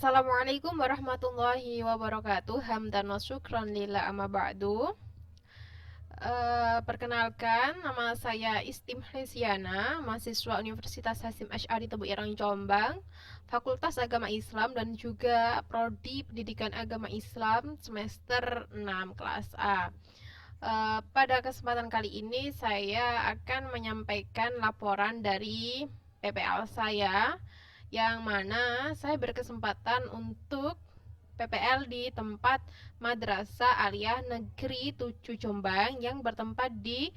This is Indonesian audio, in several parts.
Assalamualaikum warahmatullahi wabarakatuh. Hamdan wa syukran lillah amma ba'du. Perkenalkan, nama saya Istim Hesiana, mahasiswa Universitas Hasyim Asy'ari Tebu Ireng Jombang, Fakultas Agama Islam dan juga Prodi Pendidikan Agama Islam semester 6 kelas A. Pada kesempatan kali ini saya akan menyampaikan laporan dari PPL saya, yang mana saya berkesempatan untuk PPL di tempat Madrasah Aliyah Negeri 7 Jombang yang bertempat di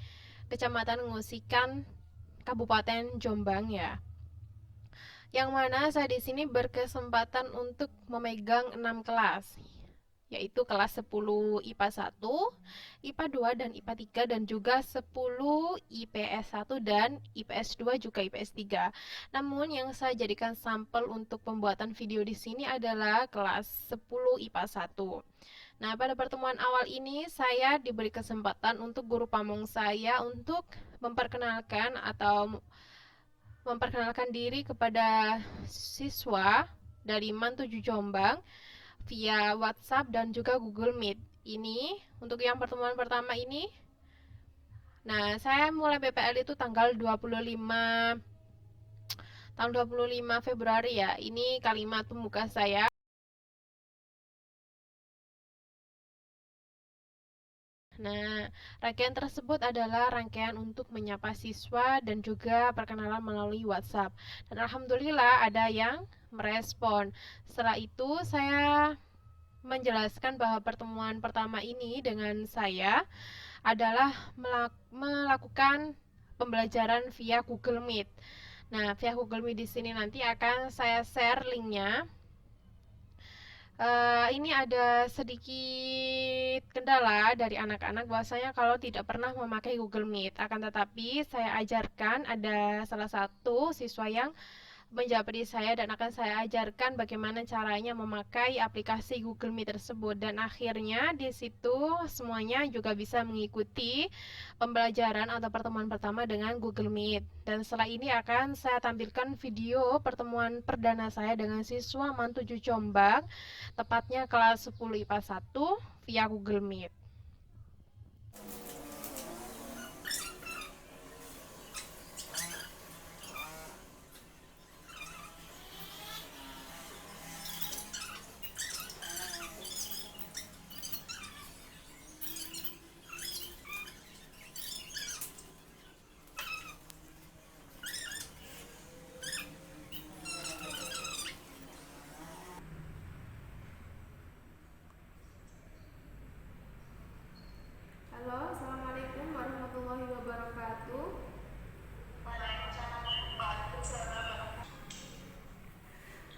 Kecamatan Ngusikan, Kabupaten Jombang ya. Yang mana saya di sini berkesempatan untuk memegang 6 kelas, yaitu kelas 10 IPA 1, IPA 2 dan IPA 3 dan juga 10 IPS 1 dan IPS 2 juga IPS 3. Namun yang saya jadikan sampel untuk pembuatan video di sini adalah kelas 10 IPA 1. Nah, pada pertemuan awal ini saya diberi kesempatan untuk guru pamong saya untuk memperkenalkan diri kepada siswa dari MAN 7 Jombang via WhatsApp dan juga Google Meet. Ini untuk yang pertemuan pertama ini. Nah, saya mulai PPL itu tanggal 25 Februari ya. Ini kalimat pembuka saya. Nah, rangkaian tersebut adalah rangkaian untuk menyapa siswa dan juga perkenalan melalui WhatsApp. Dan alhamdulillah ada yang merespon. Setelah itu saya menjelaskan bahwa pertemuan pertama ini dengan saya adalah melakukan pembelajaran via Google Meet. Nah, via Google Meet di sini nanti akan saya share linknya. Ini ada sedikit kendala dari anak-anak bahwasanya kalau tidak pernah memakai Google Meet. Akan tetapi saya ajarkan, ada salah satu siswa yang menjapri saya dan akan saya ajarkan bagaimana caranya memakai aplikasi Google Meet tersebut, dan akhirnya di situ semuanya juga bisa mengikuti pembelajaran atau pertemuan pertama dengan Google Meet. Dan setelah ini akan saya tampilkan video pertemuan perdana saya dengan siswa MAN 7 Jombang, tepatnya kelas 10 IPA 1 via Google Meet. Halo, Assalamualaikum warahmatullahi wabarakatuh.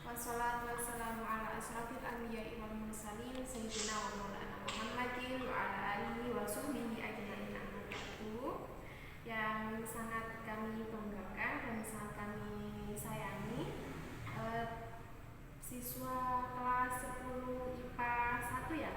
Wassalatu wassalamu ala asrafil anbiya'i wal mursalin sayyidina wa maulana Muhammadin wa ala alihi wa sahbihi ajmain, amma ba'du. Yang sangat kami banggakan dan sangat kami sayangi, siswa kelas 10 IPA 1 ya,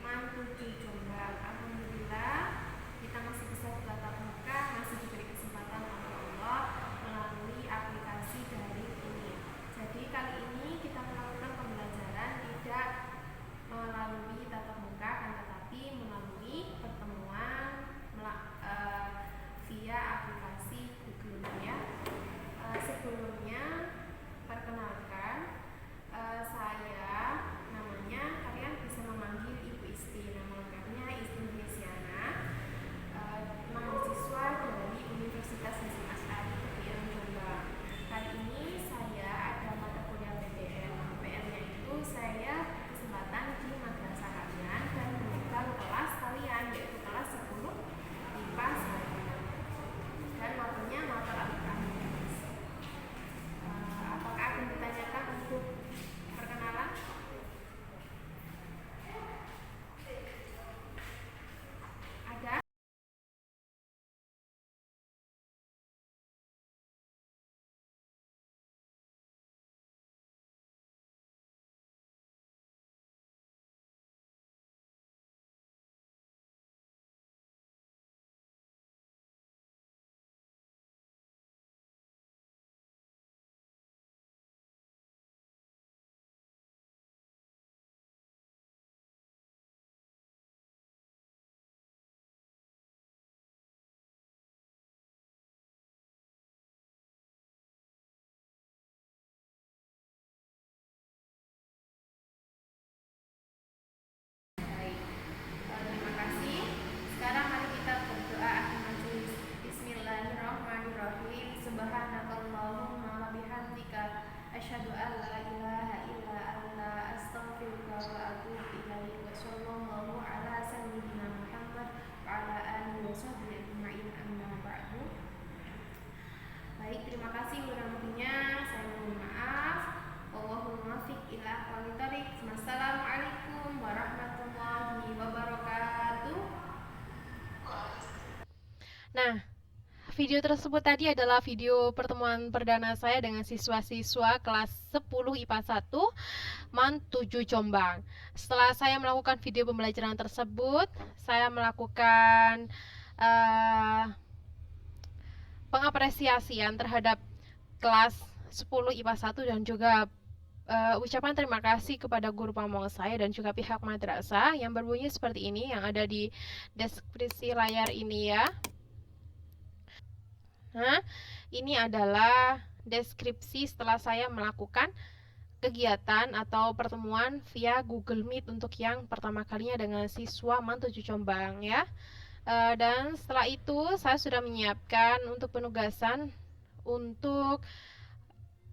MAN 7 Jombang. Alhamdulillah kita masih bisa bertatap muka, masih diberi kesempatan oleh Allah melalui aplikasi daring ini. Jadi kali ini kita melakukan pembelajaran tidak melalui tatap muka, akan tetapi melalui pertemuan via aplikasi Google Meet ya. Sebelumnya perkenalkan, saya namanya, kalian bisa memanggil Ibu Isti. Nama lengkapnya Isti Hesiana, mahasiswa dari Universitas Hasyim Asy'ari Tebu Ireng Jombang. Kali ini saya ada mata kuliah PPL. PPL-nya itu saya kesempatan di madrasah kalian dan memegang kelas kalian, yaitu kelas 10 IPA 1 dan materinya mater Al-Quran. Apakah akan ditanyakan untuk perkenalan? Ada? wa sahbihi ajma'in, amma ba'du. Baik, terima kasih kurang lebihnya saya mohon maaf. Wallahul muwaffiq ila aqwamit thoriq. Wassalamualaikum warahmatullahi wabarakatuh. Nah, video tersebut tadi adalah video pertemuan perdana saya dengan siswa-siswa kelas 10 IPA 1 MAN 7 Jombang. Setelah saya melakukan video pembelajaran tersebut, saya melakukan pengapresiasian terhadap kelas 10 IPA 1 dan juga ucapan terima kasih kepada guru pamong saya dan juga pihak madrasah yang berbunyi seperti ini, yang ada di deskripsi layar ini ya. Nah, ini adalah deskripsi setelah saya melakukan kegiatan atau pertemuan via Google Meet untuk yang pertama kalinya dengan siswa MAN 7 Jombang ya. Dan setelah itu saya sudah menyiapkan untuk penugasan untuk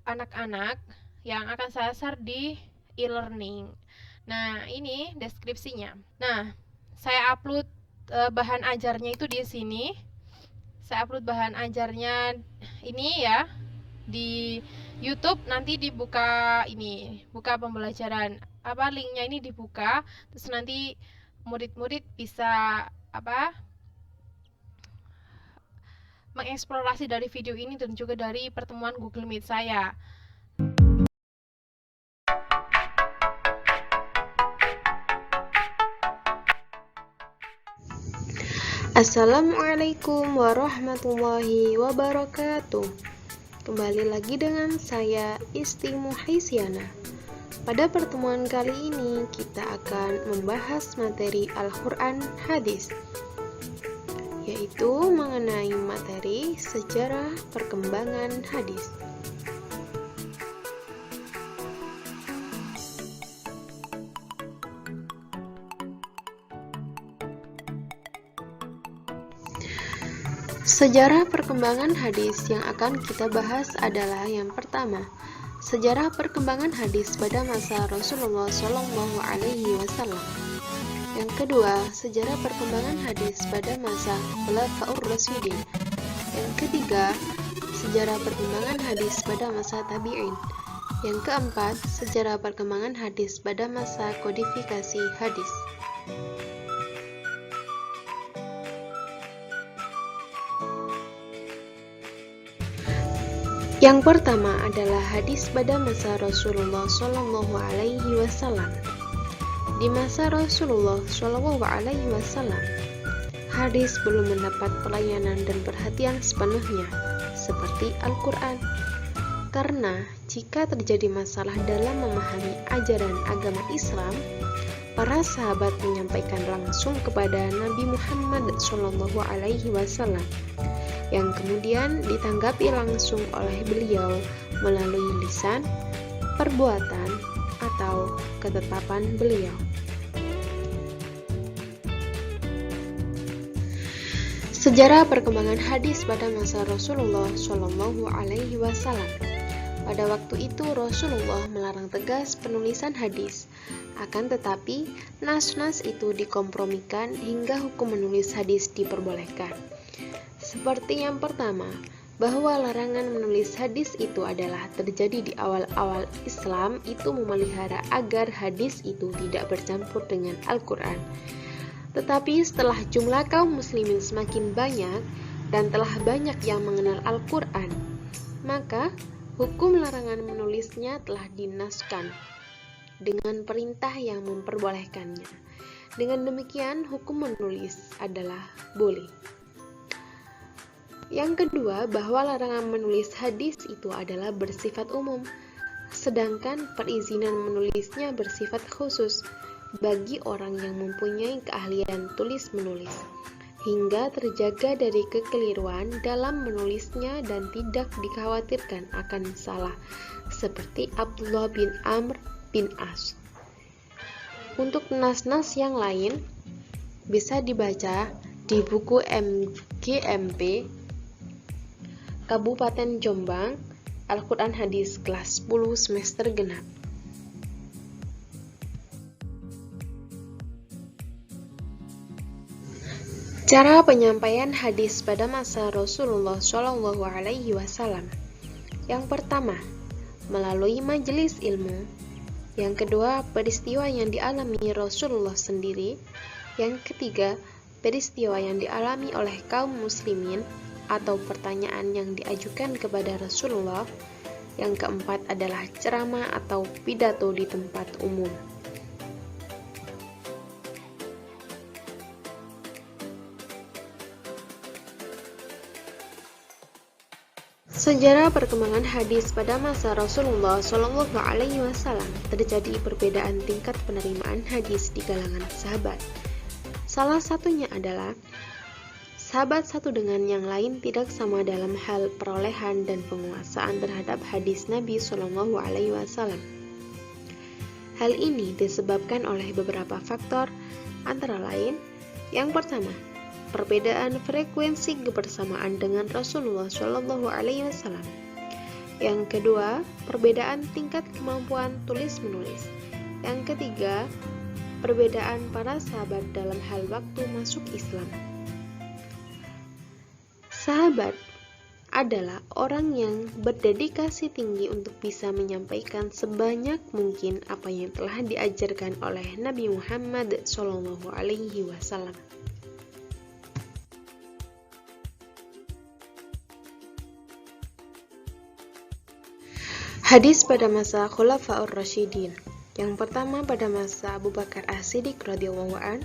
anak-anak yang akan saya share di e-learning. Nah, ini deskripsinya. Nah, saya upload bahan ajarnya itu di sini. Saya upload bahan ajarnya ini ya di YouTube. Nanti dibuka ini, buka pembelajaran linknya ini dibuka, terus nanti murid-murid bisa mengeksplorasi dari video ini dan juga dari pertemuan Google Meet saya. Assalamualaikum warahmatullahi wabarakatuh. Kembali lagi dengan saya Isti Muhaisyana. Pada pertemuan kali ini kita akan membahas materi Al-Quran Hadis, yaitu mengenai materi sejarah perkembangan hadis. Sejarah perkembangan hadis yang akan kita bahas adalah yang pertama, sejarah perkembangan hadis pada masa Rasulullah SAW. Yang kedua, sejarah perkembangan hadis pada masa Khulafaur Rasyidin. Yang ketiga, sejarah perkembangan hadis pada masa Tabi'in. Yang keempat, sejarah perkembangan hadis pada masa kodifikasi hadis. Yang pertama adalah hadis pada masa Rasulullah SAW. Di masa Rasulullah SAW, hadis belum mendapat pelayanan dan perhatian sepenuhnya seperti Al-Quran. Karena jika terjadi masalah dalam memahami ajaran agama Islam, para sahabat menyampaikan langsung kepada Nabi Muhammad SAW, yang kemudian ditanggapi langsung oleh beliau melalui lisan, perbuatan, atau ketetapan beliau. Sejarah perkembangan hadis pada masa Rasulullah SAW. Pada waktu itu Rasulullah melarang tegas penulisan hadis, akan tetapi nas-nas itu dikompromikan hingga hukum menulis hadis diperbolehkan. Seperti yang pertama, bahwa larangan menulis hadis itu adalah terjadi di awal-awal Islam itu memelihara agar hadis itu tidak bercampur dengan Al-Quran. Tetapi setelah jumlah kaum muslimin semakin banyak dan telah banyak yang mengenal Al-Quran, maka hukum larangan menulisnya telah dinaskan dengan perintah yang memperbolehkannya. Dengan demikian, hukum menulis adalah boleh. Yang kedua, bahwa larangan menulis hadis itu adalah bersifat umum, sedangkan perizinan menulisnya bersifat khusus bagi orang yang mempunyai keahlian tulis-menulis, hingga terjaga dari kekeliruan dalam menulisnya dan tidak dikhawatirkan akan salah, seperti Abdullah bin Amr bin As. Untuk nas-nas yang lain bisa dibaca di buku MGMP Kabupaten Jombang, Al-Quran Hadis kelas 10 semester genap. Cara penyampaian hadis pada masa Rasulullah Shallallahu Alaihi Wasallam. Yang pertama, melalui majelis ilmu. Yang kedua, peristiwa yang dialami Rasulullah sendiri. Yang ketiga, peristiwa yang dialami oleh kaum muslimin atau pertanyaan yang diajukan kepada Rasulullah. Yang keempat adalah ceramah atau pidato di tempat umum. Sejarah perkembangan hadis pada masa Rasulullah Shallallahu Alaihi Wasallam terjadi perbedaan tingkat penerimaan hadis di kalangan sahabat. Salah satunya adalah sahabat satu dengan yang lain tidak sama dalam hal perolehan dan penguasaan terhadap hadis Nabi Shallallahu Alaihi Wasallam. Hal ini disebabkan oleh beberapa faktor, antara lain, yang pertama, perbedaan frekuensi kebersamaan dengan Rasulullah Shallallahu Alaihi Wasallam. Yang kedua, perbedaan tingkat kemampuan tulis-menulis. Yang ketiga, perbedaan para sahabat dalam hal waktu masuk Islam. Sahabat adalah orang yang berdedikasi tinggi untuk bisa menyampaikan sebanyak mungkin apa yang telah diajarkan oleh Nabi Muhammad Shallallahu Alaihi Wasallam. Hadis pada masa Khulafaur Rasyidin. Yang pertama pada masa Abu Bakar As-Siddiq radhiyallahu an,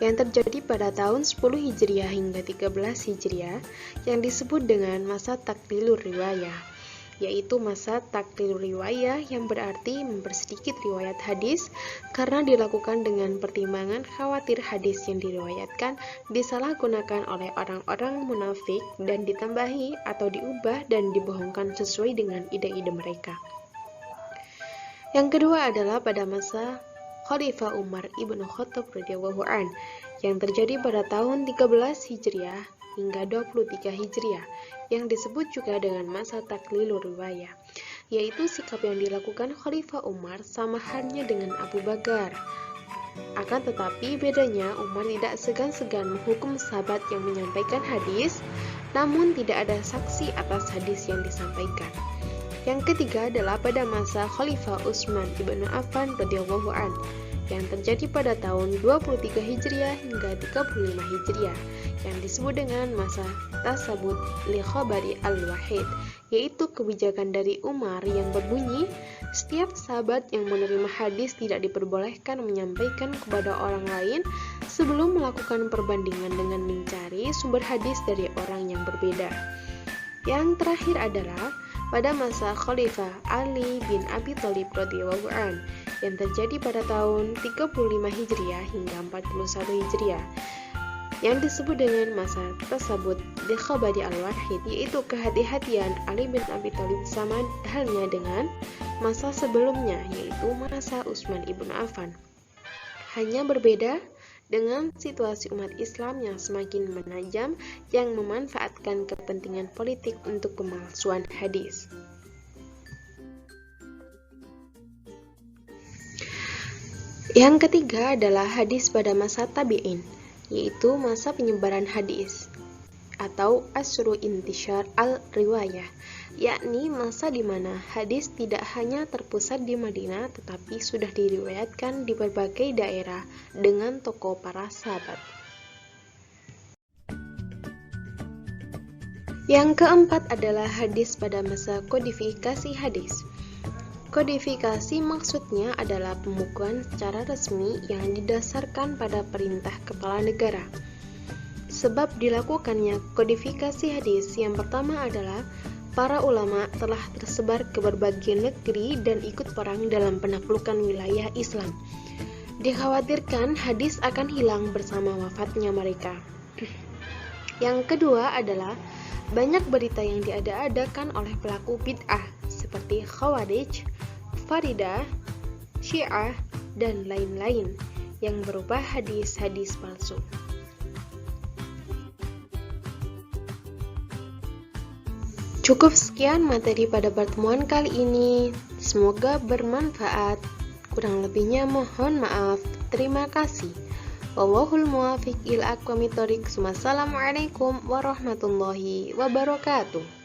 yang terjadi pada tahun 10 Hijriah hingga 13 Hijriah, yang disebut dengan masa taklilur riwayah, yaitu masa taklilur riwayah yang berarti mempersedikit riwayat hadis karena dilakukan dengan pertimbangan khawatir hadis yang diriwayatkan disalahgunakan oleh orang-orang munafik dan ditambahi atau diubah dan dibohongkan sesuai dengan ide-ide mereka. Yang kedua adalah pada masa Khalifah Umar ibnu Khattab radhiyallahu an, yang terjadi pada tahun 13 Hijriah hingga 23 Hijriah, yang disebut juga dengan masa taklilur riwayah, yaitu sikap yang dilakukan Khalifah Umar sama halnya dengan Abu Bakar. Akan tetapi bedanya Umar tidak segan-segan menghukum sahabat yang menyampaikan hadis, namun tidak ada saksi atas hadis yang disampaikan. Yang ketiga adalah pada masa Khalifah Utsman ibnu Affan radhiyallahu an, yang terjadi pada tahun 23 Hijriah hingga 35 Hijriah, yang disebut dengan masa tasabut li khabari al-wahid, yaitu kebijakan dari Umar yang berbunyi setiap sahabat yang menerima hadis tidak diperbolehkan menyampaikan kepada orang lain sebelum melakukan perbandingan dengan mencari sumber hadis dari orang yang berbeda. Yang terakhir adalah pada masa Khalifah Ali bin Abi Thalib radhiyallahu an, yang terjadi pada tahun 35 Hijriah hingga 41 Hijriah, yang disebut dengan masa tasabut li khabari al-wahid, yaitu kehati-hatian Ali bin Abi Thalib sama halnya dengan masa sebelumnya, yaitu masa Utsman ibn Affan. Hanya berbeda dengan situasi umat Islam yang semakin menajam yang memanfaatkan kepentingan politik untuk pemalsuan hadis. Yang ketiga adalah hadis pada masa tabi'in, yaitu masa penyebaran hadis atau asru intishar al-riwayah, yakni masa di mana hadis tidak hanya terpusat di Madinah tetapi sudah diriwayatkan di berbagai daerah dengan tokoh para sahabat. Yang keempat adalah hadis pada masa kodifikasi hadis. Kodifikasi maksudnya adalah pembukuan secara resmi yang didasarkan pada perintah kepala negara. Sebab dilakukannya kodifikasi hadis yang pertama adalah para ulama telah tersebar ke berbagai negeri dan ikut perang dalam penaklukan wilayah Islam. Dikhawatirkan hadis akan hilang bersama wafatnya mereka. Yang kedua adalah banyak berita yang diada-adakan oleh pelaku bid'ah seperti Khawarij, Faridah, Syiah, dan lain-lain yang berupa hadis-hadis palsu. Cukup sekian materi pada pertemuan kali ini. Semoga bermanfaat. Kurang lebihnya mohon maaf. Terima kasih. Wallahul muwaffiq ila aqwamit thoriq. Wassalamualaikum warahmatullahi wabarakatuh.